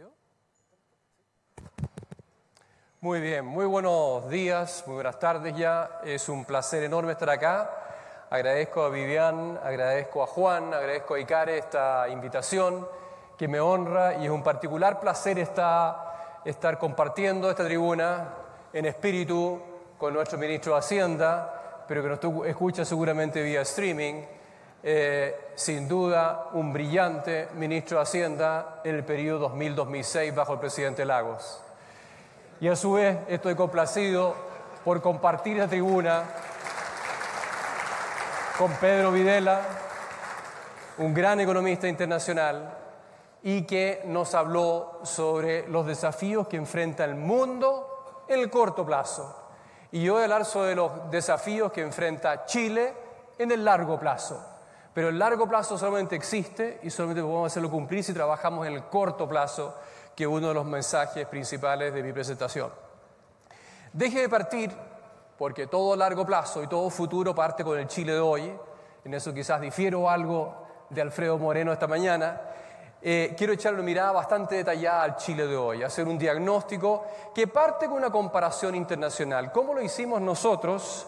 ¿Video? Muy bien, muy buenos días, muy buenas tardes ya. Es un placer enorme estar acá. Agradezco a Vivian, agradezco a Juan, agradezco a Icare esta invitación que me honra y es un particular placer estar compartiendo esta tribuna en espíritu con nuestro ministro de Hacienda, pero que nos escucha seguramente vía streaming. Sin duda, un brillante ministro de Hacienda en el periodo 2000-2006 bajo el presidente Lagos. Y a su vez estoy complacido por compartir la tribuna con Pedro Videla, un gran economista internacional, y que nos habló sobre los desafíos que enfrenta el mundo en el corto plazo. Y yo voy a hablar sobre los desafíos que enfrenta Chile en el largo plazo. Pero el largo plazo solamente existe y solamente podemos hacerlo cumplir si trabajamos en el corto plazo, que es uno de los mensajes principales de mi presentación. Deje de partir, porque todo largo plazo y todo futuro parte con el Chile de hoy. En eso quizás difiero algo de Alfredo Moreno esta mañana. Quiero echar una mirada bastante detallada al Chile de hoy, hacer un diagnóstico que parte con una comparación internacional. ¿Cómo lo hicimos nosotros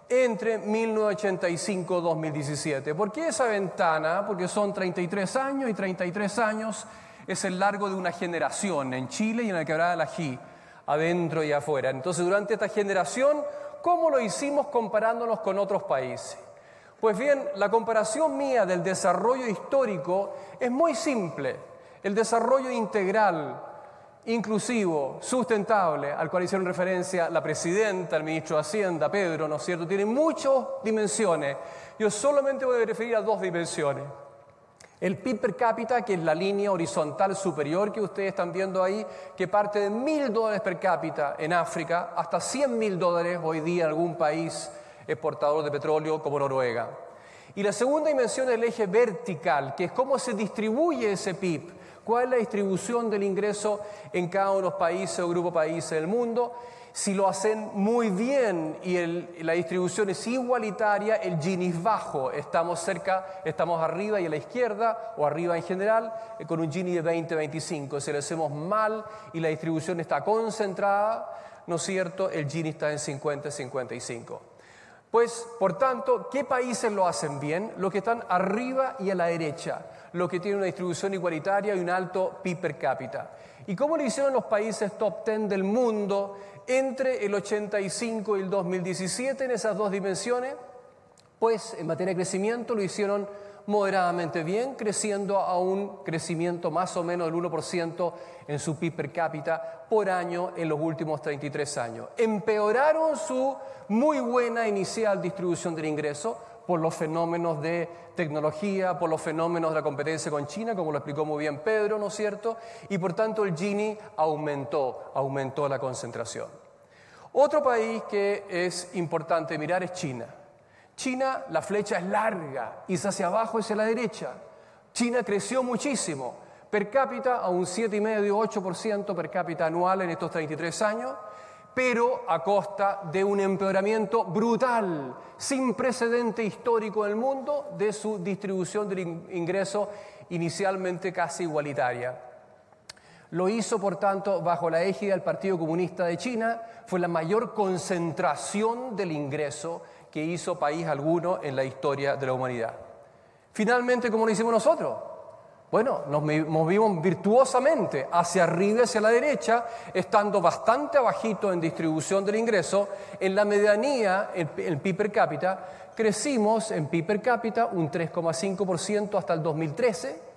entre 1985 y 2017? ¿Por qué esa ventana? Porque son 33 años y 33 años es el largo de una generación en Chile y en la Quebrada del Ají, adentro y afuera. Entonces, durante esta generación, ¿cómo lo hicimos comparándonos con otros países? Pues bien, la comparación mía del desarrollo histórico es muy simple. El desarrollo integral, inclusivo, sustentable, al cual hicieron referencia la presidenta, el ministro de Hacienda, Pedro, ¿no es cierto?, tiene muchas dimensiones. Yo solamente voy a referir a dos dimensiones. El PIB per cápita, que es la línea horizontal superior que ustedes están viendo ahí, que parte de $1.000 per cápita en África hasta $100.000 hoy día en algún país exportador de petróleo como Noruega. Y la segunda dimensión es el eje vertical, que es cómo se distribuye ese PIB. ¿Cuál es la distribución del ingreso en cada uno de los países o grupos de países del mundo? Si lo hacen muy bien y la distribución es igualitaria, el Gini es bajo. Estamos cerca, estamos arriba y a la izquierda, o arriba en general, con un Gini de 20-25. Si lo hacemos mal y la distribución está concentrada, ¿no es cierto?, el Gini está en 50-55. Pues, por tanto, ¿qué países lo hacen bien? Los que están arriba y a la derecha, los que tienen una distribución igualitaria y un alto PIB per cápita. ¿Y cómo lo hicieron los países top 10 del mundo entre el 85 y el 2017 en esas dos dimensiones? Pues, en materia de crecimiento lo hicieron moderadamente bien, creciendo a un crecimiento más o menos del 1% en su PIB per cápita por año en los últimos 33 años. Empeoraron su muy buena inicial distribución del ingreso por los fenómenos de tecnología, por los fenómenos de la competencia con China, como lo explicó muy bien Pedro, ¿no es cierto? Y por tanto el Gini aumentó la concentración. Otro país que es importante mirar es China. China, la flecha es larga y hacia abajo es a la derecha. China creció muchísimo, per cápita a un 7,5-8% per cápita anual en estos 33 años, pero a costa de un empeoramiento brutal, sin precedente histórico en el mundo, de su distribución del ingreso inicialmente casi igualitaria. Lo hizo, por tanto, bajo la égida del Partido Comunista de China. Fue la mayor concentración del ingreso que hizo país alguno en la historia de la humanidad. Finalmente, ¿cómo lo hicimos nosotros? Bueno, nos movimos virtuosamente hacia arriba y hacia la derecha, estando bastante abajito en distribución del ingreso. En la medianía, el PIB per cápita, crecimos en PIB per cápita un 3,5% hasta el 2013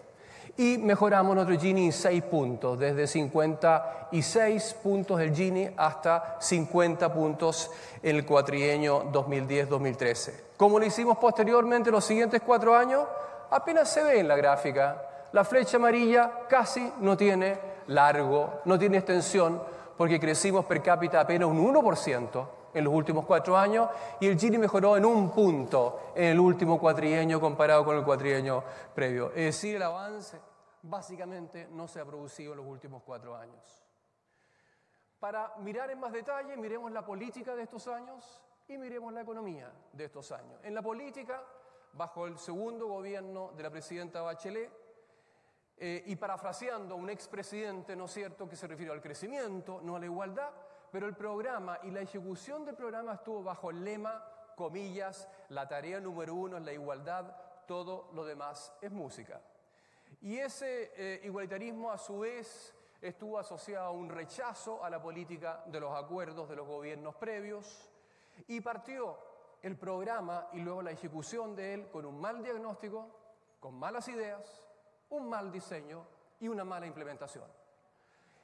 y mejoramos nuestro Gini en 6 puntos, desde 56 puntos el Gini hasta 50 puntos en el cuatrienio 2010-2013. ¿Cómo lo hicimos posteriormente los siguientes 4 años? Apenas se ve en la gráfica. La flecha amarilla casi no tiene largo, no tiene extensión, porque crecimos per cápita apenas un 1% en los últimos 4 años y el Gini mejoró en 1 punto en el último cuatrienio comparado con el cuatrienio previo. Es decir, el avance básicamente no se ha producido en los últimos 4 años. Para mirar en más detalle, miremos la política de estos años y miremos la economía de estos años. En la política, bajo el segundo gobierno de la presidenta Bachelet, Y parafraseando a un expresidente, ¿no es cierto?, que se refirió al crecimiento, no a la igualdad, pero el programa y la ejecución del programa estuvo bajo el lema, comillas, la tarea número 1 es la igualdad, todo lo demás es música. Y ese igualitarismo, a su vez, estuvo asociado a un rechazo a la política de los acuerdos de los gobiernos previos, y partió el programa y luego la ejecución de él con un mal diagnóstico, con malas ideas, un mal diseño y una mala implementación.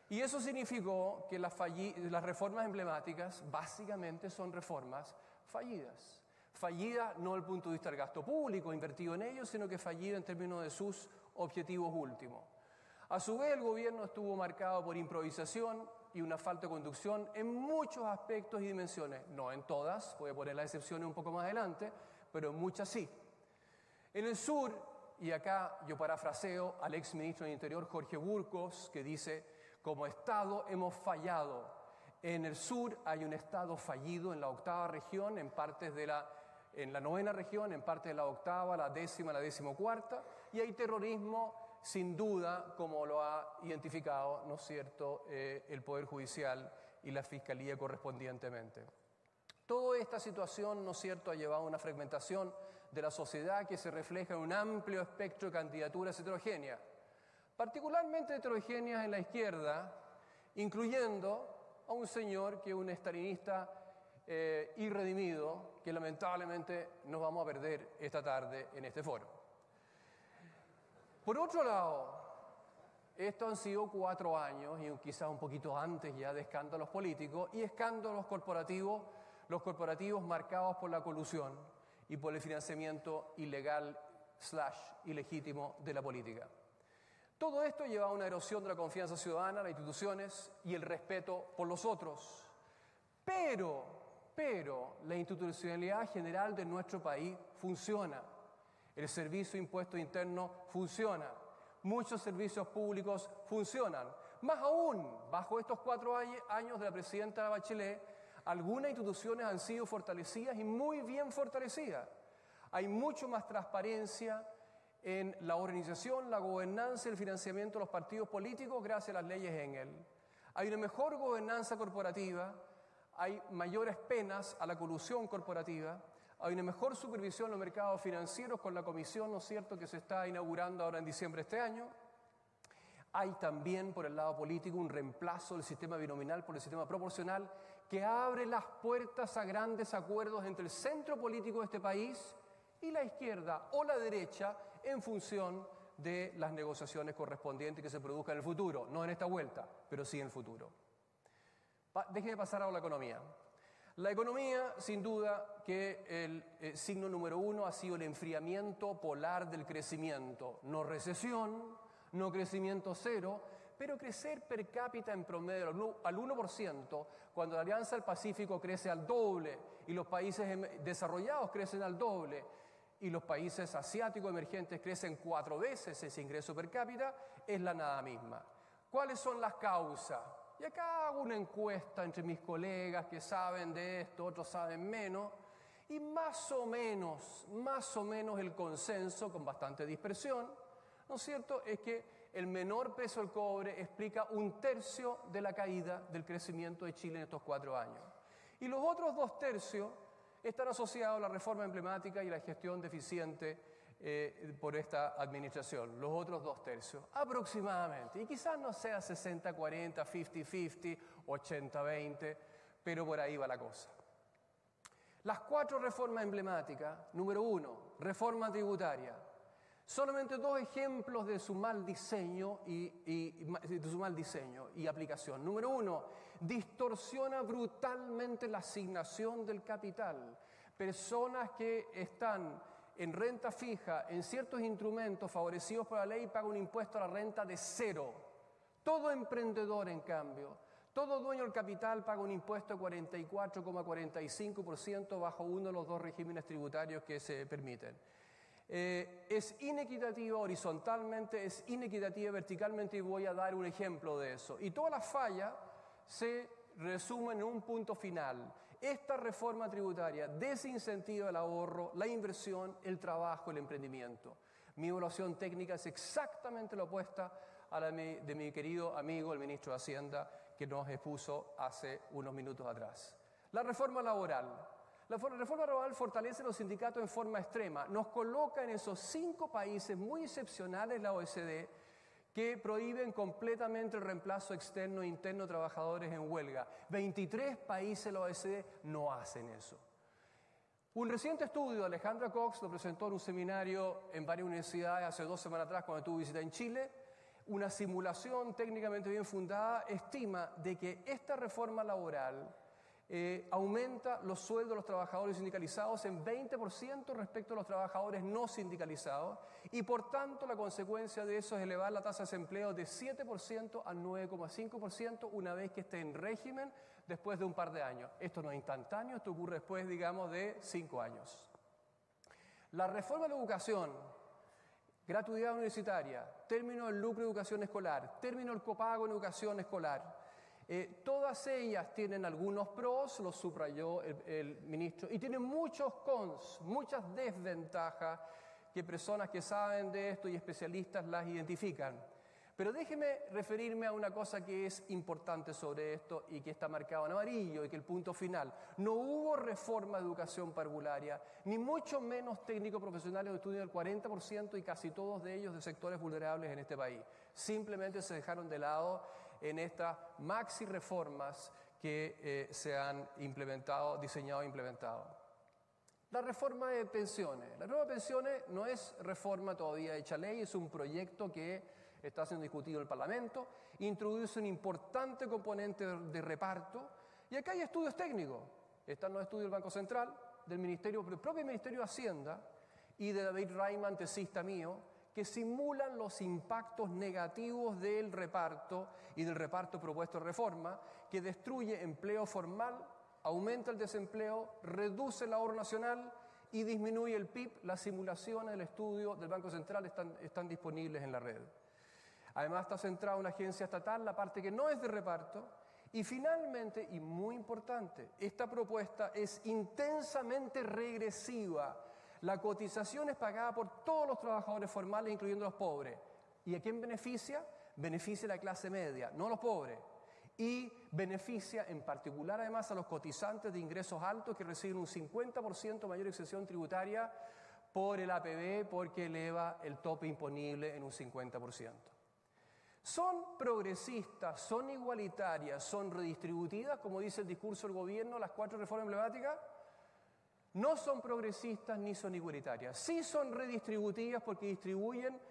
Y eso significó que las reformas emblemáticas básicamente son reformas fallidas. Fallida no desde el punto de vista del gasto público invertido en ellos, sino que fallida en términos de sus objetivos últimos. A su vez, el gobierno estuvo marcado por improvisación y una falta de conducción en muchos aspectos y dimensiones. No en todas, voy a poner las excepciones un poco más adelante, pero en muchas sí. En el sur, y acá yo parafraseo al exministro del Interior Jorge Burgos, que dice: como Estado hemos fallado. En el sur hay un Estado fallido en la 8ª región, en la 9ª región, en parte de la 8ª, la 10ª, la 14ª, y hay terrorismo, sin duda, como lo ha identificado, ¿no es cierto?, el Poder Judicial y la Fiscalía correspondientemente. Toda esta situación, ¿no es cierto?, ha llevado a una fragmentación de la sociedad que se refleja en un amplio espectro de candidaturas heterogéneas, particularmente heterogéneas en la izquierda, incluyendo a un señor que es un estalinista irredimido, que lamentablemente nos vamos a perder esta tarde en este foro. Por otro lado, estos han sido 4 años, y quizás un poquito antes ya, de escándalos políticos y escándalos corporativos, los corporativos marcados por la colusión y por el financiamiento ilegal / ilegítimo de la política. Todo esto lleva a una erosión de la confianza ciudadana, las instituciones y el respeto por los otros. Pero la institucionalidad general de nuestro país funciona. El Servicio de Impuestos Internos funciona. Muchos servicios públicos funcionan. Más aún, bajo estos 4 años de la presidenta Bachelet, algunas instituciones han sido fortalecidas y muy bien fortalecidas. Hay mucho más transparencia en la organización, la gobernanza y el financiamiento de los partidos políticos gracias a las leyes Engel. Hay una mejor gobernanza corporativa, hay mayores penas a la colusión corporativa, hay una mejor supervisión en los mercados financieros con la comisión, ¿no es cierto?, que se está inaugurando ahora en diciembre de este año. Hay también, por el lado político, un reemplazo del sistema binominal por el sistema proporcional que abre las puertas a grandes acuerdos entre el centro político de este país y la izquierda o la derecha en función de las negociaciones correspondientes que se produzcan en el futuro. No en esta vuelta, pero sí en el futuro. Déjenme pasar ahora a la economía. La economía, sin duda, que el signo número 1 ha sido el enfriamiento polar del crecimiento. No recesión, no crecimiento cero, pero crecer per cápita en promedio al 1%, cuando la Alianza del Pacífico crece al doble y los países desarrollados crecen al doble y los países asiáticos emergentes crecen 4 veces ese ingreso per cápita, es la nada misma. ¿Cuáles son las causas? Y acá hago una encuesta entre mis colegas que saben de esto, otros saben menos, y más o menos el consenso, con bastante dispersión, ¿no es cierto?, es que el menor peso del cobre explica 1/3 de la caída del crecimiento de Chile en estos 4 años. Y los otros 2/3 están asociados a la reforma emblemática y la gestión deficiente por esta administración. Los otros 2/3, aproximadamente. Y quizás no sea 60-40, 50-50, 80-20, pero por ahí va la cosa. Las 4 reformas emblemáticas. Número 1, reforma tributaria. Solamente 2 ejemplos de su mal diseño y aplicación. Número 1, distorsiona brutalmente la asignación del capital. Personas que están en renta fija, en ciertos instrumentos favorecidos por la ley, pagan un impuesto a la renta de 0. Todo emprendedor, en cambio, todo dueño del capital paga un impuesto de 44,45% bajo uno de los 2 regímenes tributarios que se permiten. Es inequitativa horizontalmente, es inequitativa verticalmente, y voy a dar un ejemplo de eso. Y todas las fallas se resumen en un punto final. Esta reforma tributaria desincentiva el ahorro, la inversión, el trabajo, el emprendimiento. Mi evaluación técnica es exactamente la opuesta a la de mi querido amigo, el ministro de Hacienda, que nos expuso hace unos minutos atrás. La reforma laboral. La reforma laboral fortalece los sindicatos en forma extrema. Nos coloca en esos 5 países muy excepcionales de la OECD que prohíben completamente el reemplazo externo e interno de trabajadores en huelga. 23 países de la OECD no hacen eso. Un reciente estudio de Alejandra Cox lo presentó en un seminario en varias universidades hace 2 semanas atrás cuando estuvo visita en Chile. Una simulación técnicamente bien fundada estima de que esta reforma laboral aumenta los sueldos de los trabajadores sindicalizados en 20% respecto a los trabajadores no sindicalizados y por tanto la consecuencia de eso es elevar la tasa de desempleo de 7% a 9,5% una vez que esté en régimen después de un par de años. Esto no es instantáneo, esto ocurre después, digamos, de 5 años. La reforma de la educación, gratuidad universitaria, término del lucro de educación escolar, término del copago en educación escolar, todas ellas tienen algunos pros, los subrayó el ministro, y tienen muchos cons, muchas desventajas que personas que saben de esto y especialistas las identifican. Pero déjeme referirme a una cosa que es importante sobre esto y que está marcado en amarillo y que el punto final. No hubo reforma de educación parvularia, ni mucho menos técnicos profesionales de estudio del 40% y casi todos de ellos de sectores vulnerables en este país. Simplemente se dejaron de lado en estas maxi reformas que se han implementado, diseñado e implementado. La reforma de pensiones. La reforma de pensiones no es reforma todavía hecha ley, es un proyecto que está siendo discutido en el Parlamento, introduce un importante componente de reparto, y acá hay estudios técnicos. Están los estudios del Banco Central, del propio Ministerio de Hacienda y de David Reimann, tesista mío, que simulan los impactos negativos del reparto y del reparto propuesto de reforma, que destruye empleo formal, aumenta el desempleo, reduce el ahorro nacional y disminuye el PIB. Las simulaciones del estudio del Banco Central están disponibles en la red. Además está centrada en una agencia estatal, la parte que no es de reparto. Y finalmente, y muy importante, esta propuesta es intensamente regresiva. La cotización es pagada por todos los trabajadores formales, incluyendo los pobres. ¿Y a quién beneficia? Beneficia a la clase media, no a los pobres. Y beneficia en particular además a los cotizantes de ingresos altos que reciben un 50% mayor exención tributaria por el APB porque eleva el tope imponible en un 50%. ¿Son progresistas, son igualitarias, son redistributivas, como dice el discurso del gobierno, las 4 reformas emblemáticas? No son progresistas ni son igualitarias. Sí son redistributivas porque distribuyen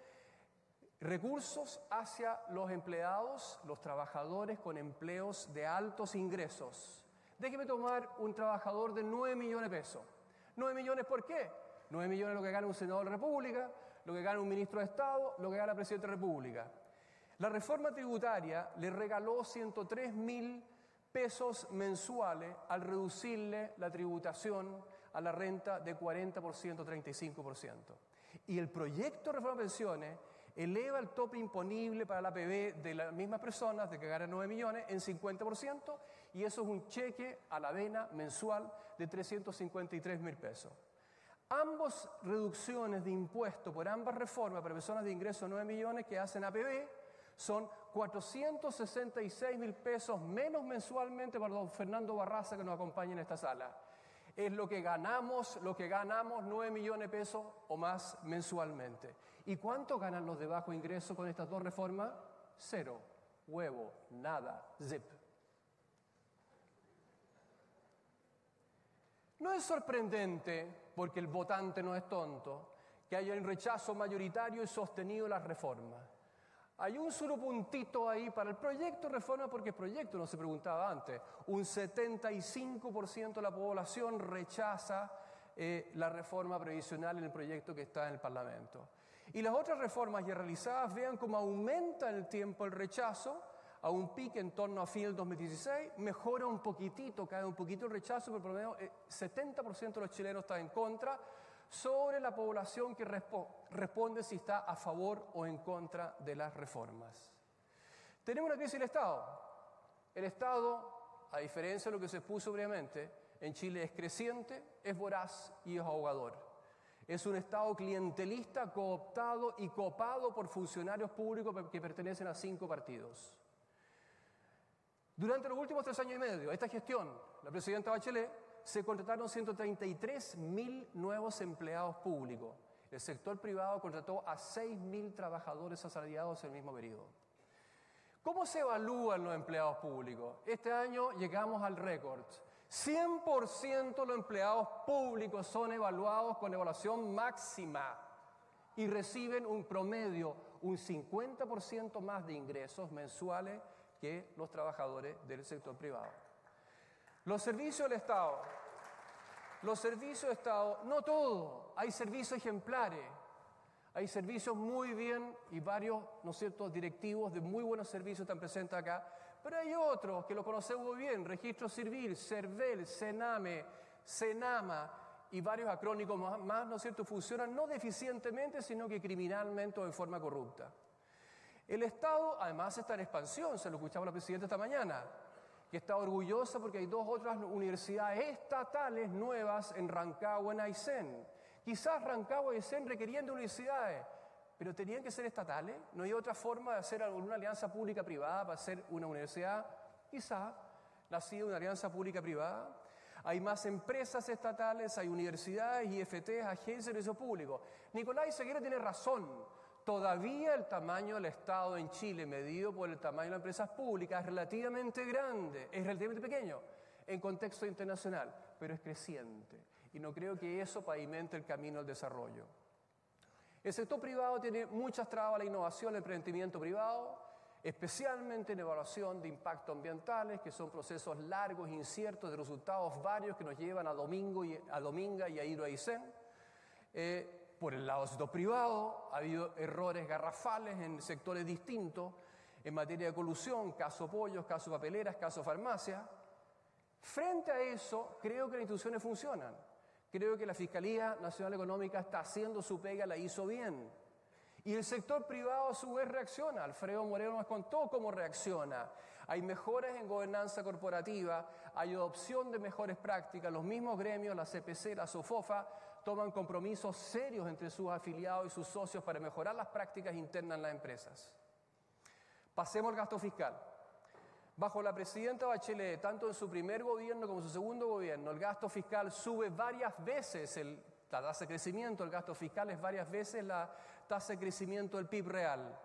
recursos hacia los empleados, los trabajadores con empleos de altos ingresos. Déjeme tomar un trabajador de 9 millones de pesos. 9 millones, ¿por qué? 9 millones es lo que gana un senador de la República, lo que gana un ministro de Estado, lo que gana el presidente de la República. La reforma tributaria le regaló 103.000 pesos mensuales al reducirle la tributación a la renta de 40% a 35%. Y el proyecto de reforma de pensiones eleva el tope imponible para la APB de las mismas personas, de que ganan 9 millones, en 50%, y eso es un cheque a la vena mensual de 353.000 pesos. Ambas reducciones de impuestos por ambas reformas para personas de ingreso de 9 millones que hacen APB son 466.000 pesos menos mensualmente para don Fernando Barraza que nos acompaña en esta sala. Es lo que ganamos 9 millones de pesos o más mensualmente. ¿Y cuánto ganan los de bajo ingreso con estas 2 reformas? 0, huevo, nada, zip. No es sorprendente, porque el votante no es tonto, que haya un rechazo mayoritario y sostenido a las reformas. Hay un solo puntito ahí para el proyecto de reforma, porque el proyecto no se preguntaba antes. Un 75% de la población rechaza la reforma previsional en el proyecto que está en el Parlamento. Y las otras reformas ya realizadas, vean cómo aumenta en el tiempo el rechazo, a un pico en torno a fin del 2016, mejora un poquitito, cae un poquito el rechazo, pero por lo menos 70% de los chilenos están en contra, sobre la población que responde si está a favor o en contra de las reformas. Tenemos una crisis del Estado. El Estado, a diferencia de lo que se expuso previamente, en Chile es creciente, es voraz y es ahogador. Es un Estado clientelista, cooptado y copado por funcionarios públicos que pertenecen a 5 partidos. Durante los últimos 3 años y medio, esta gestión, la presidenta Bachelet, se contrataron 133.000 nuevos empleados públicos. El sector privado contrató a 6.000 trabajadores asalariados en el mismo periodo. ¿Cómo se evalúan los empleados públicos? Este año llegamos al récord. 100% los empleados públicos son evaluados con evaluación máxima y reciben un promedio, un 50% más de ingresos mensuales que los trabajadores del sector privado. Los servicios del Estado, no todo, hay servicios ejemplares, hay servicios muy bien y varios, ¿no es cierto?, directivos de muy buenos servicios están presentes acá, pero hay otros que lo conocemos muy bien, Registro Civil, CERVEL, CENAME, CENAMA y varios acrónimos más, ¿no es cierto?, funcionan no deficientemente, sino que criminalmente o de forma corrupta. El Estado, además, está en expansión, se lo escuchaba la presidenta esta mañana, que está orgullosa porque hay 2 otras universidades estatales nuevas en Rancagua, en Aysén. Quizás Rancagua y Aysén requerían de universidades, pero tenían que ser estatales. ¿No hay otra forma de hacer alguna alianza pública-privada para hacer una universidad? Quizás, nacida de una alianza pública-privada. Hay más empresas estatales, hay universidades, IFT, agencias de servicio público. Nicolás Izaguirre tiene razón. Todavía el tamaño del Estado en Chile, medido por el tamaño de las empresas públicas, es relativamente grande, es relativamente pequeño en contexto internacional, pero es creciente. Y no creo que eso pavimente el camino al desarrollo. El sector privado tiene muchas trabas a la innovación, el emprendimiento privado, especialmente en evaluación de impactos ambientales, que son procesos largos, inciertos, de resultados varios que nos llevan a Dominga y a Hidroaicén. Por el lado del sector privado ha habido errores garrafales en sectores distintos, en materia de colusión, caso pollos, caso papeleras, caso farmacia. Frente a eso, creo que las instituciones funcionan. Creo que la Fiscalía Nacional Económica está haciendo su pega, la hizo bien. Y el sector privado a su vez reacciona. Alfredo Moreno nos contó cómo reacciona. Hay mejoras en gobernanza corporativa, hay adopción de mejores prácticas. Los mismos gremios, la CPC, la SOFOFA, toman compromisos serios entre sus afiliados y sus socios para mejorar las prácticas internas en las empresas. Pasemos al gasto fiscal. Bajo la presidenta Bachelet, tanto en su primer gobierno como en su segundo gobierno, el gasto fiscal sube varias veces la tasa de crecimiento del gasto fiscal es varias veces la tasa de crecimiento del PIB real.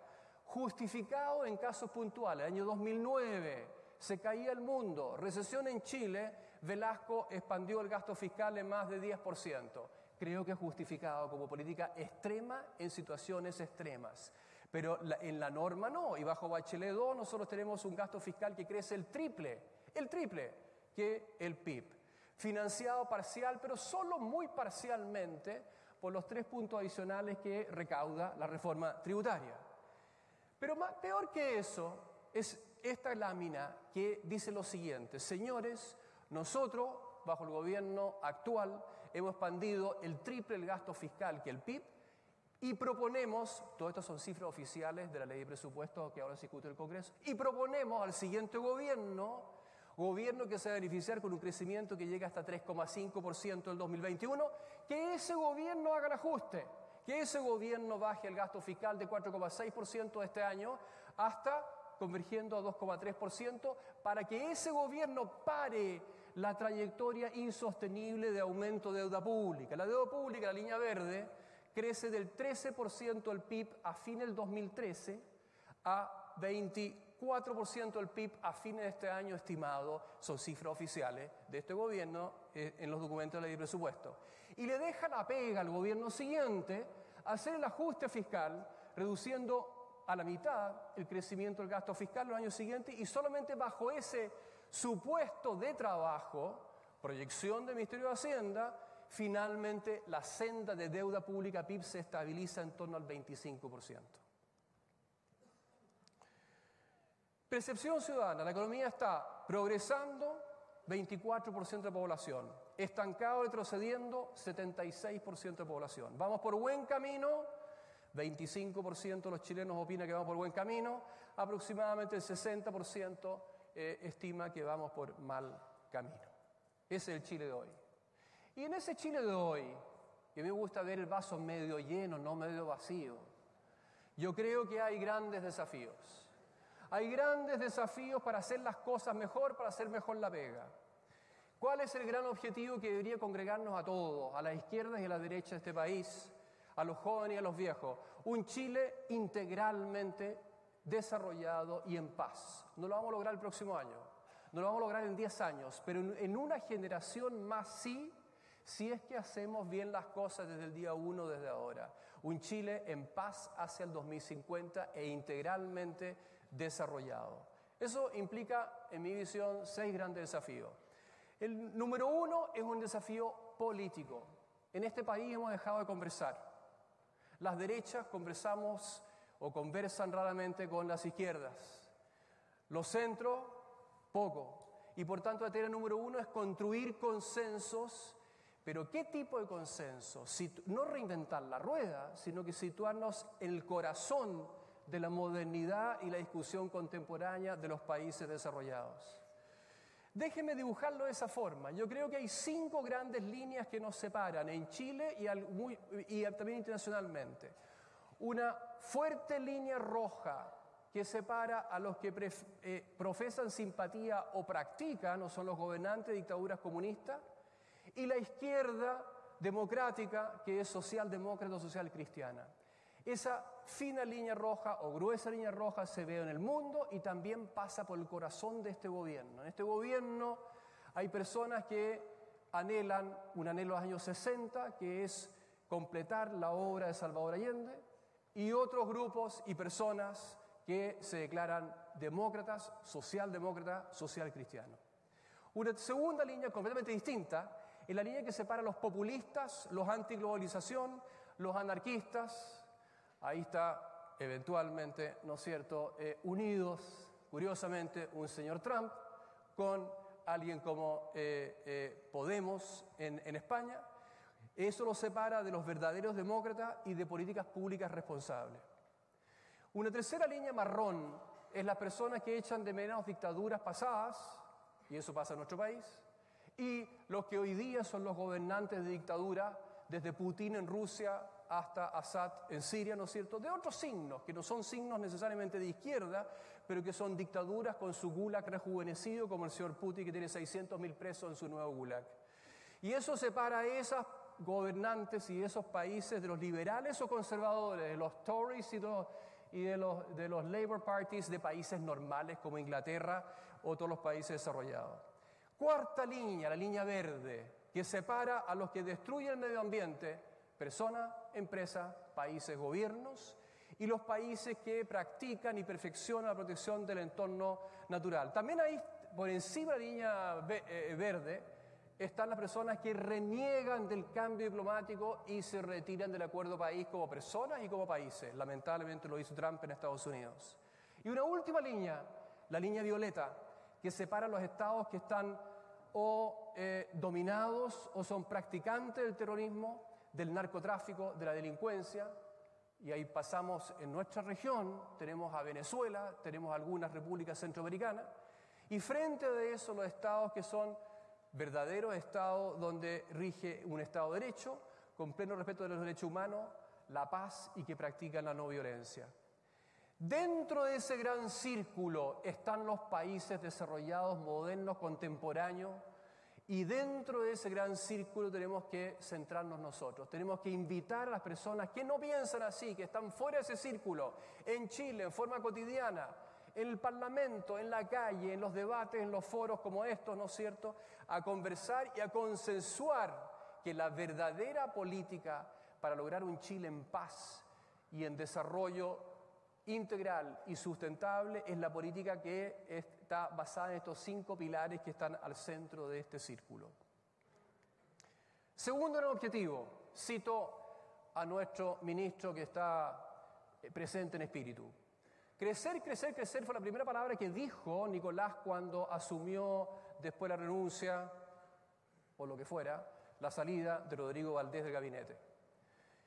Justificado en casos puntuales. El año 2009 se caía el mundo, recesión en Chile, Velasco expandió el gasto fiscal en más de 10%. Creo que es justificado como política extrema en situaciones extremas. Pero en la norma no, y bajo Bachelet 2 nosotros tenemos un gasto fiscal que crece el triple que el PIB. Financiado parcial, pero solo muy parcialmente por los 3 puntos adicionales que recauda la reforma tributaria. Pero peor que eso es esta lámina que dice lo siguiente: señores, nosotros, bajo el gobierno actual, hemos expandido el triple el gasto fiscal que el PIB y proponemos, todo esto son cifras oficiales de la ley de presupuesto que ahora se discute en el Congreso, y proponemos al siguiente gobierno que se va a beneficiar con un crecimiento que llega hasta 3,5% en 2021, que ese gobierno haga el ajuste, que ese gobierno baje el gasto fiscal de 4,6% este año hasta convergiendo a 2,3%, para que ese gobierno pare la trayectoria insostenible de aumento de deuda pública. La deuda pública, la línea verde, crece del 13% del PIB a fines del 2013 a 24% del PIB a fines de este año estimado, son cifras oficiales de este gobierno en los documentos de la ley de presupuesto. Y le deja la pega al gobierno siguiente hacer el ajuste fiscal, reduciendo a la mitad el crecimiento del gasto fiscal en los años siguientes, y solamente bajo ese supuesto de trabajo, proyección del Ministerio de Hacienda, finalmente la senda de deuda pública PIB se estabiliza en torno al 25%. Percepción ciudadana: la economía está progresando, 24% de población, estancado, retrocediendo, 76% de población. Vamos por buen camino, 25% de los chilenos opina que vamos por buen camino, aproximadamente el 60% estima que vamos por mal camino. Ese es el Chile de hoy. Y en ese Chile de hoy, Y a mí me gusta ver el vaso medio lleno, no medio vacío. Yo creo que hay grandes desafíos. Hay grandes desafíos para hacer las cosas mejor, para hacer mejor la pega. ¿Cuál es el gran objetivo que debería congregarnos a todos, a la izquierda y a la derecha de este país, a los jóvenes y a los viejos? Un Chile integralmente desarrollado y en paz. No lo vamos a lograr el próximo año, no lo vamos a lograr en 10 años, pero en una generación más sí, si es que hacemos bien las cosas desde el día 1, desde ahora. Un Chile en paz hacia el 2050 e integralmente desarrollado. Eso implica, en mi visión, 6 grandes desafíos. El número 1 es un desafío político. En este país hemos dejado de conversar. Las derechas conversamos o conversan raramente con las izquierdas. Los centros, poco. Y por tanto, la tarea número 1 es construir consensos. Pero ¿qué tipo de consenso? No reinventar la rueda, sino que situarnos en el corazón de la modernidad y la discusión contemporánea de los países desarrollados. Déjenme dibujarlo de esa forma. Yo creo que hay 5 grandes líneas que nos separan en Chile y también internacionalmente. Una fuerte línea roja que separa a los que profesan simpatía o practican, o son los gobernantes de dictaduras comunistas, y la izquierda democrática, que es socialdemócrata o social cristiana. Esa fina línea roja o gruesa línea roja se ve en el mundo y también pasa por el corazón de este gobierno. En este gobierno hay personas que anhelan un anhelo de los años 60, que es completar la obra de Salvador Allende, y otros grupos y personas que se declaran demócratas, social cristianos. Una segunda línea completamente distinta es la línea que separa a los populistas, los antiglobalización, los anarquistas. Ahí está, eventualmente, ¿no es cierto?, unidos, curiosamente, un señor Trump con alguien como Podemos en España. Eso los separa de los verdaderos demócratas y de políticas públicas responsables. Una tercera línea marrón es las personas que echan de menos dictaduras pasadas, y eso pasa en nuestro país, y los que hoy día son los gobernantes de dictadura, desde Putin en Rusia hasta Assad en Siria, ¿no es cierto?, de otros signos, que no son signos necesariamente de izquierda, pero que son dictaduras con su gulag rejuvenecido, como el señor Putin, que tiene 600.000 presos en su nuevo gulag. Y eso separa a esas gobernantes y esos países de los liberales o conservadores, de los Tories y de los Labour Parties de países normales como Inglaterra o todos los países desarrollados. Cuarta línea, la línea verde, que separa a los que destruyen el medio ambiente, personas, empresas, países, gobiernos, y los países que practican y perfeccionan la protección del entorno natural. También ahí, por encima de la línea verde, están las personas que reniegan del cambio diplomático y se retiran del acuerdo país como personas y como países. Lamentablemente lo hizo Trump en Estados Unidos. Y una última línea, la línea violeta, que separa a los estados que están o dominados o son practicantes del terrorismo, del narcotráfico, de la delincuencia. Y ahí pasamos en nuestra región, tenemos a Venezuela, tenemos algunas repúblicas centroamericanas, y frente a eso los estados que son verdaderos estados donde rige un Estado de Derecho, con pleno respeto de los derechos humanos, la paz y que practican la no violencia. Dentro de ese gran círculo están los países desarrollados, modernos, contemporáneos, y dentro de ese gran círculo tenemos que centrarnos nosotros. Tenemos que invitar a las personas que no piensan así, que están fuera de ese círculo, en Chile, en forma cotidiana, en el Parlamento, en la calle, en los debates, en los foros como estos, ¿no es cierto?, a conversar y a consensuar que la verdadera política para lograr un Chile en paz y en desarrollo integral y sustentable es la política que está basada en estos 5 pilares que están al centro de este círculo. Segundo gran objetivo, cito a nuestro ministro que está presente en espíritu. Crecer, crecer, crecer fue la primera palabra que dijo Nicolás cuando asumió, después de la renuncia, o lo que fuera, la salida de Rodrigo Valdés del gabinete.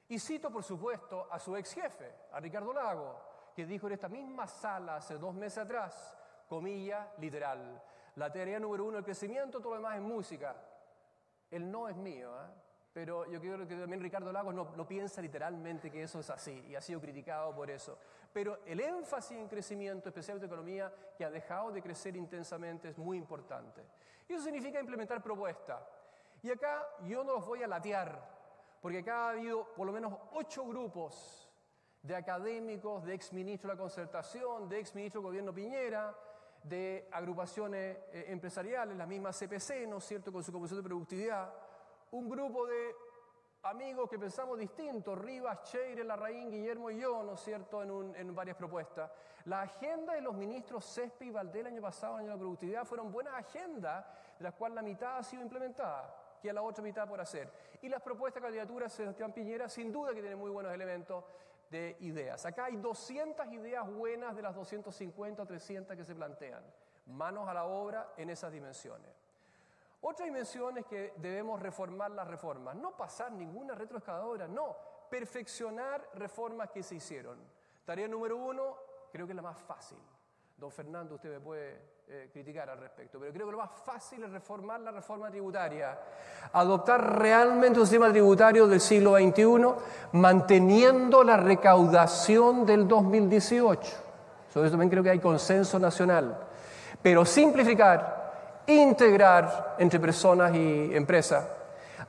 Y cito, por supuesto, a su ex jefe, a Ricardo Lagos, que dijo en esta misma sala hace 2 meses atrás, comilla, literal, la teoría número 1 del crecimiento, todo lo demás es música. El no es mío, Pero yo creo que también Ricardo Lagos no piensa literalmente que eso es así y ha sido criticado por eso. Pero el énfasis en crecimiento, especialmente en economía, que ha dejado de crecer intensamente, es muy importante. Y eso significa implementar propuestas. Y acá yo no los voy a latear, porque acá ha habido por lo menos 8 grupos de académicos, de exministros de la Concertación, de exministros del gobierno Piñera, de agrupaciones empresariales, la misma CPC, ¿no es cierto?, con su Comisión de Productividad, un grupo de amigos que pensamos distintos, Rivas, Cheire, Larraín, Guillermo y yo, ¿no es cierto?, en varias propuestas. La agenda de los ministros Cespe y Valdés el año pasado, el año de la productividad, fueron buenas agendas, de las cuales la mitad ha sido implementada, que la otra mitad por hacer. Y las propuestas de candidaturas de Sebastián Piñera, sin duda que tienen muy buenos elementos de ideas. Acá hay 200 ideas buenas de las 250 o 300 que se plantean. Manos a la obra en esas dimensiones. Otra dimensión es que debemos reformar las reformas. No pasar ninguna retroexcavadora, no. Perfeccionar reformas que se hicieron. Tarea número 1, creo que es la más fácil. Don Fernando, usted me puede criticar al respecto, pero creo que lo más fácil es reformar la reforma tributaria. Adoptar realmente un sistema tributario del siglo XXI, manteniendo la recaudación del 2018. Sobre eso también creo que hay consenso nacional. Pero simplificar, integrar entre personas y empresas,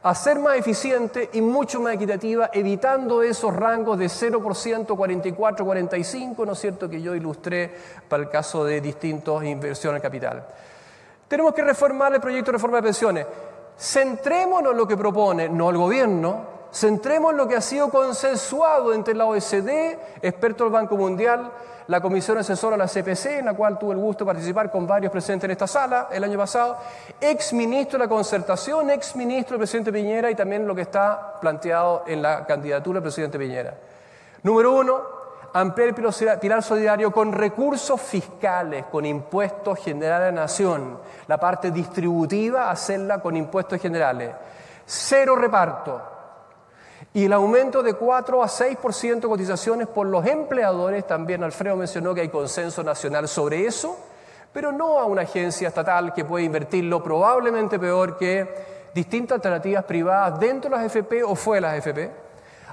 hacer más eficiente y mucho más equitativa, evitando esos rangos de 0%, 44, 45, ¿no es cierto?, que yo ilustré para el caso de distintas inversiones en capital. Tenemos que reformar el proyecto de reforma de pensiones. Centrémonos en lo que propone, no el gobierno, centrémonos en lo que ha sido consensuado entre la OECD, expertos del Banco Mundial, la Comisión Asesora de la CPC, en la cual tuve el gusto de participar con varios presentes en esta sala el año pasado, exministro de la Concertación, exministro del presidente Piñera y también lo que está planteado en la candidatura del presidente Piñera. Número 1, ampliar el pilar solidario con recursos fiscales, con impuestos generales a la nación. La parte distributiva, hacerla con impuestos generales. 0 reparto. Y el aumento de 4 a 6% de cotizaciones por los empleadores, también Alfredo mencionó que hay consenso nacional sobre eso, pero no a una agencia estatal que puede invertirlo probablemente peor que distintas alternativas privadas dentro de las AFP o fuera de las AFP.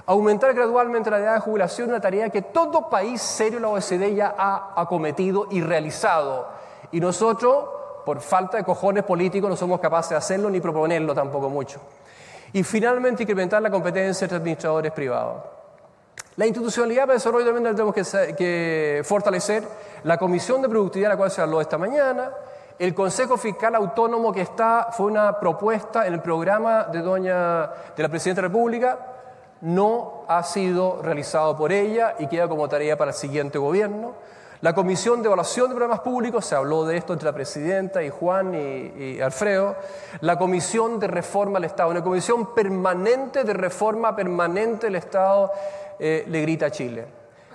Aumentar gradualmente la edad de jubilación, una tarea que todo país serio de la OECD ya ha acometido y realizado. Y nosotros, por falta de cojones políticos, no somos capaces de hacerlo ni proponerlo tampoco mucho. Y finalmente incrementar la competencia entre administradores privados. La institucionalidad para el desarrollo también la tenemos que fortalecer. La Comisión de Productividad, de la cual se habló esta mañana, el Consejo Fiscal Autónomo que fue una propuesta en el programa de la Presidenta de la República, no ha sido realizado por ella y queda como tarea para el siguiente gobierno. La Comisión de Evaluación de Programas Públicos, se habló de esto entre la Presidenta y Juan y Alfredo. La Comisión de Reforma del Estado, una comisión permanente de reforma permanente del Estado, le grita a Chile.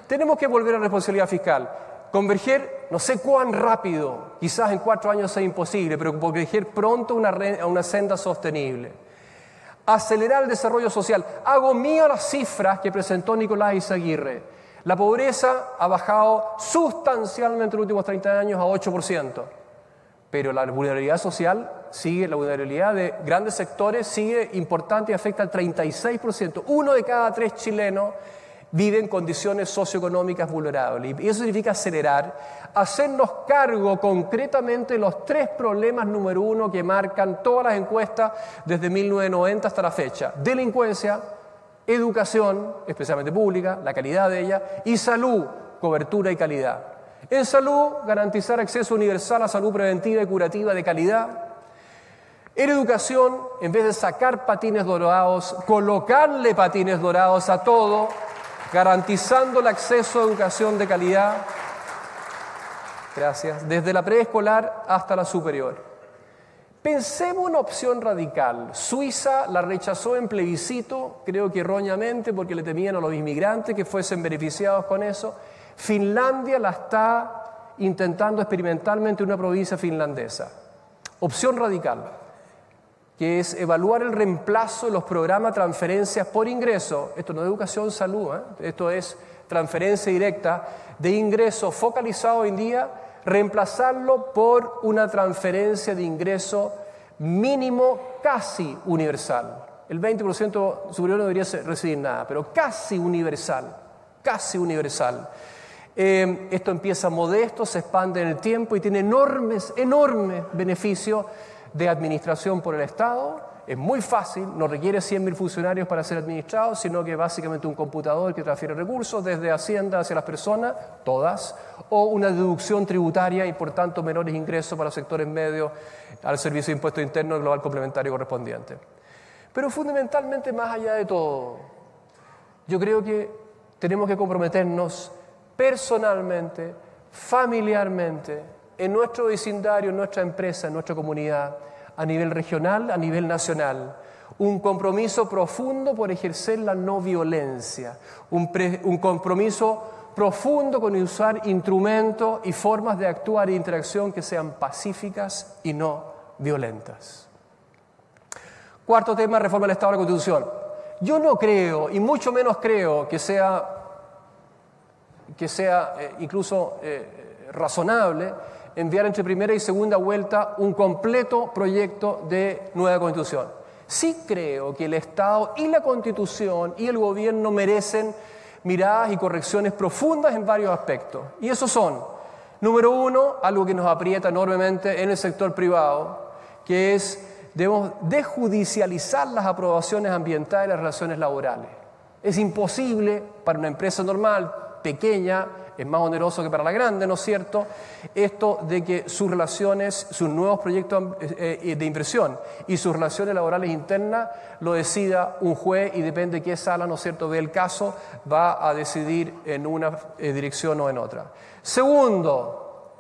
Tenemos que volver a la responsabilidad fiscal. Converger, no sé cuán rápido, quizás en 4 años sea imposible, pero converger pronto a una senda sostenible. Acelerar el desarrollo social. Hago mío las cifras que presentó Nicolás Izaguirre. La pobreza ha bajado sustancialmente en los últimos 30 años a 8%, pero la vulnerabilidad social sigue, la vulnerabilidad de grandes sectores sigue importante y afecta al 36%. 1 de cada 3 chilenos vive en condiciones socioeconómicas vulnerables. Y eso significa acelerar, hacernos cargo concretamente de los 3 problemas número 1 que marcan todas las encuestas desde 1990 hasta la fecha. Delincuencia, educación, especialmente pública, la calidad de ella, y salud, cobertura y calidad. En salud, garantizar acceso universal a salud preventiva y curativa de calidad. En educación, en vez de sacar patines dorados, colocarle patines dorados a todo, garantizando el acceso a educación de calidad. Gracias. Desde la preescolar hasta la superior. Pensemos una opción radical. Suiza la rechazó en plebiscito, creo que erróneamente, porque le temían a los inmigrantes que fuesen beneficiados con eso. Finlandia la está intentando experimentalmente en una provincia finlandesa. Opción radical, que es evaluar el reemplazo de los programas de transferencias por ingreso. Esto no es educación, salud, esto es transferencia directa de ingreso focalizado hoy en día, reemplazarlo por una transferencia de ingreso mínimo casi universal. El 20% superior no debería recibir nada, pero casi universal, casi universal. Esto empieza modesto, se expande en el tiempo y tiene enormes beneficios de administración por el Estado. Es muy fácil, no requiere 100.000 funcionarios para ser administrado, sino que básicamente un computador que transfiere recursos desde Hacienda hacia las personas, todas, o una deducción tributaria y por tanto menores ingresos para los sectores medios al Servicio de Impuesto Interno y Global Complementario correspondiente. Pero fundamentalmente, más allá de todo, yo creo que tenemos que comprometernos personalmente, familiarmente, en nuestro vecindario, en nuestra empresa, en nuestra comunidad, a nivel regional, a nivel nacional, un compromiso profundo por ejercer la no violencia, un compromiso profundo con usar instrumentos y formas de actuar e interacción que sean pacíficas y no violentas. Cuarto tema, reforma del Estado de la Constitución. Yo no creo, y mucho menos creo que sea incluso razonable enviar entre primera y segunda vuelta un completo proyecto de nueva Constitución. Sí creo que el Estado y la Constitución y el Gobierno merecen miradas y correcciones profundas en varios aspectos. Y esos son, número uno, algo que nos aprieta enormemente en el sector privado, que es, debemos desjudicializar las aprobaciones ambientales y las relaciones laborales. Es imposible para una empresa normal, pequeña, es más oneroso que para la grande, ¿no es cierto?, esto de que sus relaciones, sus nuevos proyectos de inversión y sus relaciones laborales internas lo decida un juez y depende de qué sala, ¿no es cierto?, ve el caso, va a decidir en una dirección o en otra. Segundo,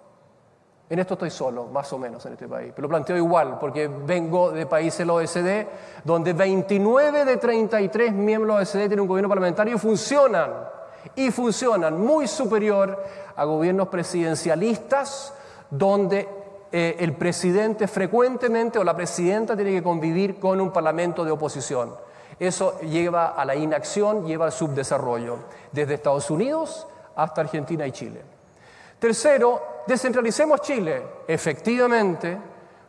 en esto estoy solo, más o menos, en este país, pero lo planteo igual, porque vengo de países del OECD, donde 29 de 33 miembros del OECD tienen un gobierno parlamentario y funcionan muy superior a gobiernos presidencialistas donde el presidente frecuentemente o la presidenta tiene que convivir con un parlamento de oposición. Eso lleva a la inacción, lleva al subdesarrollo, desde Estados Unidos hasta Argentina y Chile. Tercero, descentralicemos Chile, efectivamente,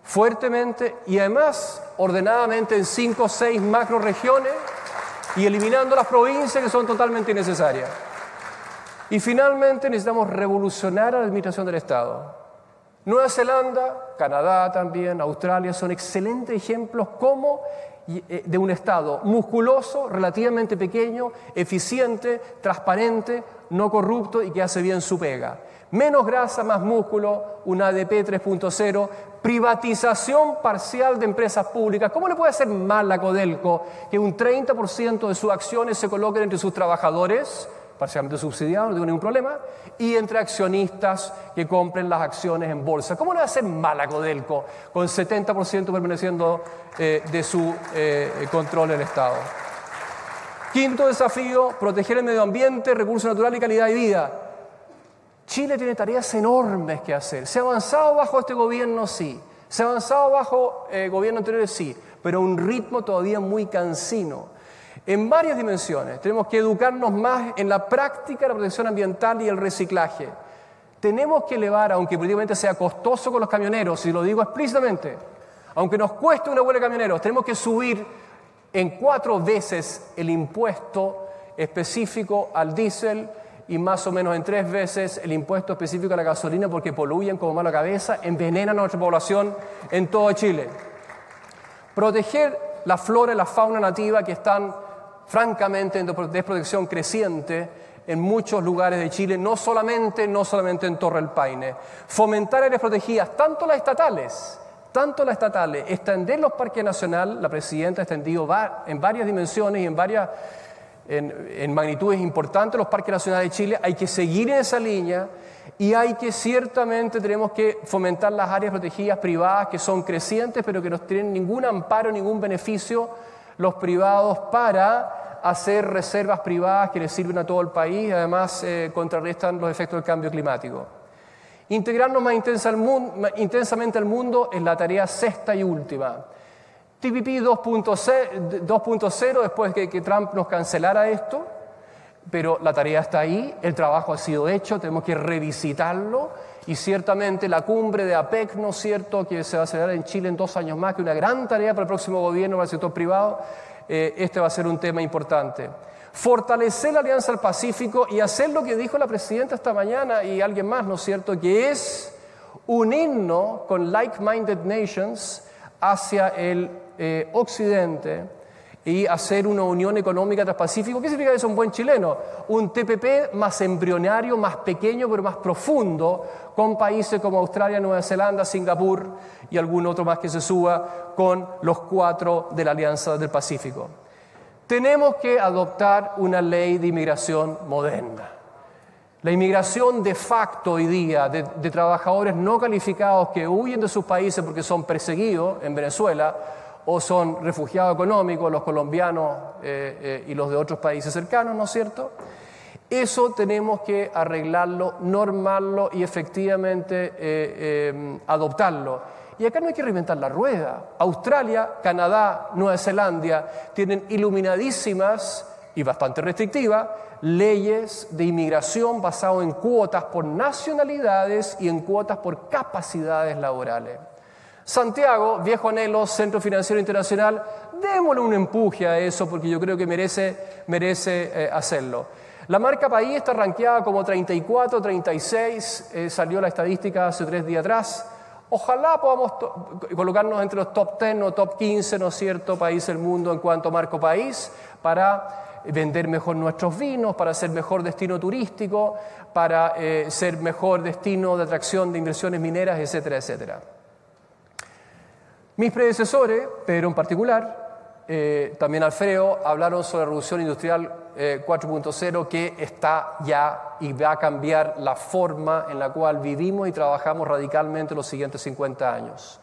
fuertemente y además ordenadamente en 5 o 6 macroregiones y eliminando las provincias que son totalmente innecesarias. Y finalmente necesitamos revolucionar a la administración del Estado. Nueva Zelanda, Canadá también, Australia son excelentes ejemplos como de un Estado musculoso, relativamente pequeño, eficiente, transparente, no corrupto y que hace bien su pega. Menos grasa, más músculo, un ADP 3.0, privatización parcial de empresas públicas. ¿Cómo le puede hacer mal a Codelco que un 30% de sus acciones se coloquen entre sus trabajadores, parcialmente subsidiados, no tengo ningún problema, y entre accionistas que compren las acciones en bolsa? ¿Cómo le va a hacer mal a Codelco con 70% permaneciendo de su control del Estado? Quinto desafío, proteger el medio ambiente, recursos naturales y calidad de vida. Chile tiene tareas enormes que hacer. ¿Se ha avanzado bajo este gobierno? Sí. ¿Se ha avanzado bajo gobiernos anteriores? Sí. Pero a un ritmo todavía muy cansino. En varias dimensiones. Tenemos que educarnos más en la práctica de la protección ambiental y el reciclaje. Tenemos que elevar, aunque políticamente sea costoso con los camioneros, y lo digo explícitamente, aunque nos cueste una huelga de camioneros, tenemos que subir en 4 veces el impuesto específico al diésel y más o menos en 3 veces el impuesto específico a la gasolina porque poluyen como mala cabeza, envenenan a nuestra población en todo Chile. Proteger la flora y la fauna nativa que están francamente en desprotección creciente en muchos lugares de Chile, no solamente en Torre del Paine. Fomentar áreas protegidas, tanto las estatales, extender los parques nacionales, la presidenta ha extendido en varias dimensiones y en magnitudes importantes los parques nacionales de Chile. Hay que seguir en esa línea y ciertamente tenemos que fomentar las áreas protegidas privadas que son crecientes pero que no tienen ningún amparo, ningún beneficio los privados para hacer reservas privadas que les sirven a todo el país y además contrarrestan los efectos del cambio climático. Integrarnos más intensamente al mundo es la tarea sexta y última. TPP 2.0 después que Trump nos cancelara esto, pero la tarea está ahí, el trabajo ha sido hecho, tenemos que revisitarlo y ciertamente la cumbre de APEC, ¿no es cierto?, que se va a celebrar en Chile en 2 años más, que es una gran tarea para el próximo gobierno, para el sector privado, este va a ser un tema importante. Fortalecer la Alianza del Pacífico y hacer lo que dijo la presidenta esta mañana y alguien más, ¿no es cierto?, que es unirnos con like-minded nations hacia el occidente y hacer una unión económica transpacífico. ¿Qué significa eso en buen chileno? Un TPP más embrionario, más pequeño, pero más profundo, con países como Australia, Nueva Zelanda, Singapur y algún otro más que se suba, con los 4 de la Alianza del Pacífico. Tenemos que adoptar una ley de inmigración moderna. La inmigración de facto hoy día de trabajadores no calificados que huyen de sus países porque son perseguidos en Venezuela o son refugiados económicos, los colombianos y los de otros países cercanos, ¿no es cierto? Eso tenemos que arreglarlo, normarlo y efectivamente adoptarlo. Y acá no hay que reinventar la rueda. Australia, Canadá, Nueva Zelanda tienen iluminadísimas y bastante restrictivas leyes de inmigración basadas en cuotas por nacionalidades y en cuotas por capacidades laborales. Santiago, viejo anhelo, Centro Financiero Internacional, démosle un empuje a eso porque yo creo que merece hacerlo. La marca país está rankeada como 34, 36, salió la estadística hace 3 días atrás. Ojalá podamos colocarnos entre los top 10 o top 15, ¿no es cierto?, países del mundo en cuanto a marco país, para vender mejor nuestros vinos, para ser mejor destino turístico, para ser mejor destino de atracción de inversiones mineras, etcétera, etcétera. Mis predecesores, Pedro en particular, también Alfredo, hablaron sobre la revolución industrial 4.0 que está ya y va a cambiar la forma en la cual vivimos y trabajamos radicalmente los siguientes 50 años.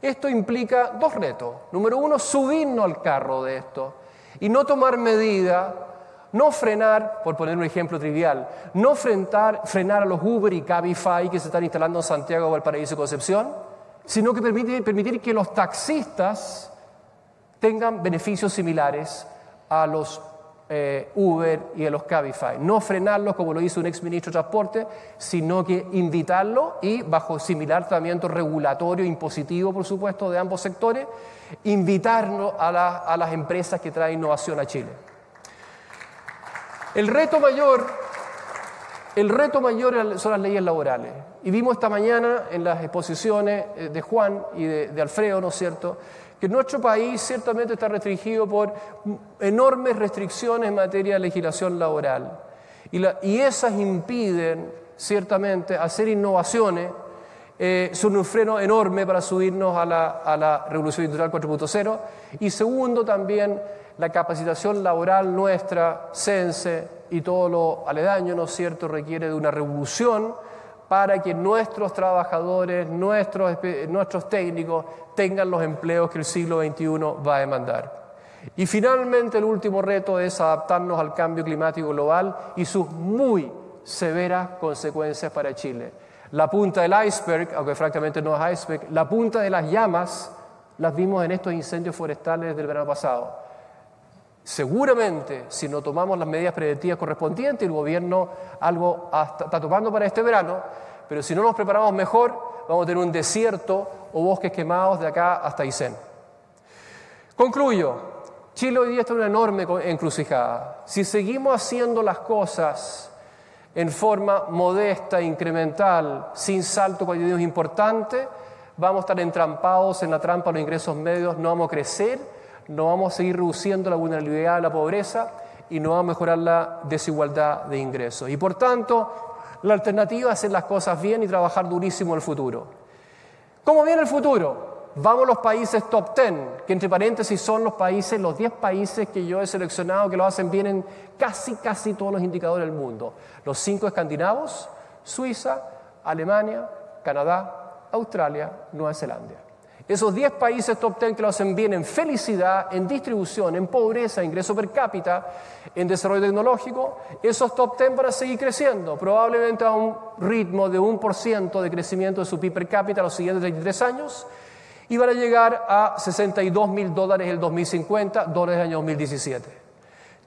Esto implica 2 retos. Número 1, subirnos al carro de esto y no tomar medidas, no frenar, por poner un ejemplo trivial, no frenar a los Uber y Cabify que se están instalando en Santiago, Valparaíso y Concepción, sino que permitir que los taxistas tengan beneficios similares a los Uber y a los Cabify. No frenarlos como lo hizo un exministro de Transporte, sino que invitarlos y bajo similar tratamiento regulatorio, impositivo, por supuesto, de ambos sectores, invitarnos a las empresas que traen innovación a Chile. El reto mayor son las leyes laborales. Y vimos esta mañana en las exposiciones de Juan y de Alfredo, ¿no es cierto?, que nuestro país ciertamente está restringido por enormes restricciones en materia de legislación laboral. Y esas impiden ciertamente hacer innovaciones, son un freno enorme para subirnos a la revolución industrial 4.0. Y segundo, también la capacitación laboral nuestra, CENSE y todo lo aledaño, ¿no es cierto?, requiere de una revolución para que nuestros trabajadores, nuestros técnicos tengan los empleos que el siglo XXI va a demandar. Y finalmente el último reto es adaptarnos al cambio climático global y sus muy severas consecuencias para Chile. La punta del iceberg, aunque francamente no es iceberg, la punta de las llamas las vimos en estos incendios forestales del verano pasado. Seguramente, si no tomamos las medidas preventivas correspondientes, el gobierno algo está tomando para este verano, pero si no nos preparamos mejor, vamos a tener un desierto o bosques quemados de acá hasta Aysén. Concluyo. Chile hoy día está en una enorme encrucijada. Si seguimos haciendo las cosas en forma modesta, incremental, sin salto cualitativo importante, vamos a estar entrampados en la trampa de los ingresos medios, no vamos a crecer, no vamos a seguir reduciendo la vulnerabilidad de la pobreza y no vamos a mejorar la desigualdad de ingresos. Y por tanto, la alternativa es hacer las cosas bien y trabajar durísimo en el futuro. ¿Cómo viene el futuro? Vamos a los países top 10, que entre paréntesis son los 10 países que yo he seleccionado que lo hacen bien en casi todos los indicadores del mundo. Los 5 escandinavos, Suiza, Alemania, Canadá, Australia, Nueva Zelanda. Esos 10 países top 10 que lo hacen bien en felicidad, en distribución, en pobreza, ingreso per cápita, en desarrollo tecnológico, esos top 10 van a seguir creciendo, probablemente a un ritmo de 1% de crecimiento de su PIB per cápita los siguientes 33 años, y van a llegar a $62.000 en el 2050, dólares del año 2017.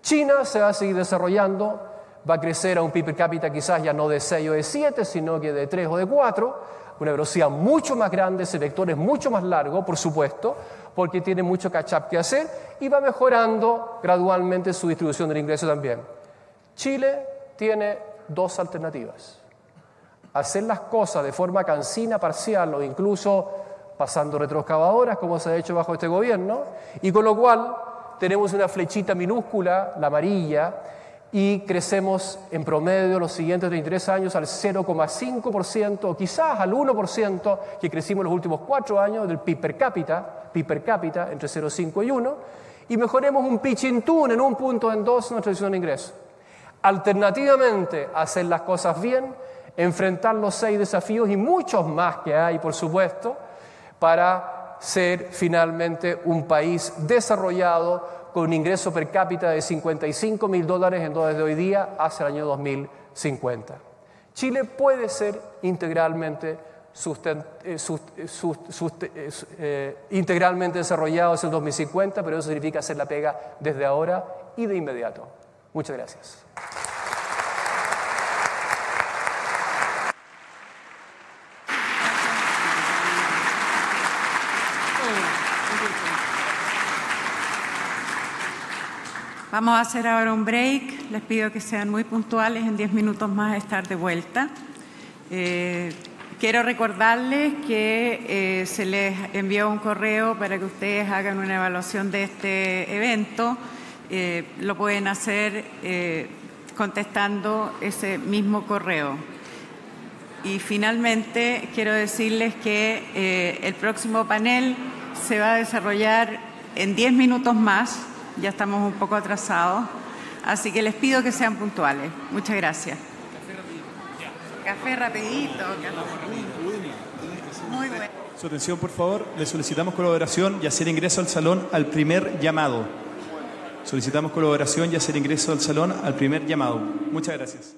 China se va a seguir desarrollando, va a crecer a un PIB per cápita quizás ya no de 6 o de 7, sino que de 3 o de 4, una velocidad mucho más grande, ese vector es mucho más largo, por supuesto, porque tiene mucho catch-up que hacer, y va mejorando gradualmente su distribución del ingreso también. Chile tiene dos alternativas: hacer las cosas de forma cansina, parcial o incluso pasando retroexcavadoras, como se ha hecho bajo este gobierno, y con lo cual tenemos una flechita minúscula, la amarilla, y crecemos en promedio los siguientes 33 años al 0,5% o quizás al 1% que crecimos los últimos 4 años del PIB per cápita entre 0,5 y 1, y mejoremos un pichintún en 1 punto, en 2 nuestra distribución de ingresos. Alternativamente, hacer las cosas bien, enfrentar los 6 desafíos y muchos más que hay, por supuesto, para ser finalmente un país desarrollado con un ingreso per cápita de $55.000 desde hoy día hacia el año 2050. Chile puede ser integralmente desarrollado hacia el 2050, pero eso significa hacer la pega desde ahora y de inmediato. Muchas gracias. Vamos a hacer ahora un break. Les pido que sean muy puntuales. En 10 minutos más estar de vuelta. Quiero recordarles que se les envió un correo para que ustedes hagan una evaluación de este evento. Lo pueden hacer contestando ese mismo correo. Y finalmente quiero decirles que el próximo panel se va a desarrollar en 10 minutos más. Ya estamos un poco atrasados, así que les pido que sean puntuales. Muchas gracias. Café rapidito. Muy bueno. Su atención, por favor. Le solicitamos colaboración y hacer ingreso al salón al primer llamado. Solicitamos colaboración y hacer ingreso al salón al primer llamado. Muchas gracias.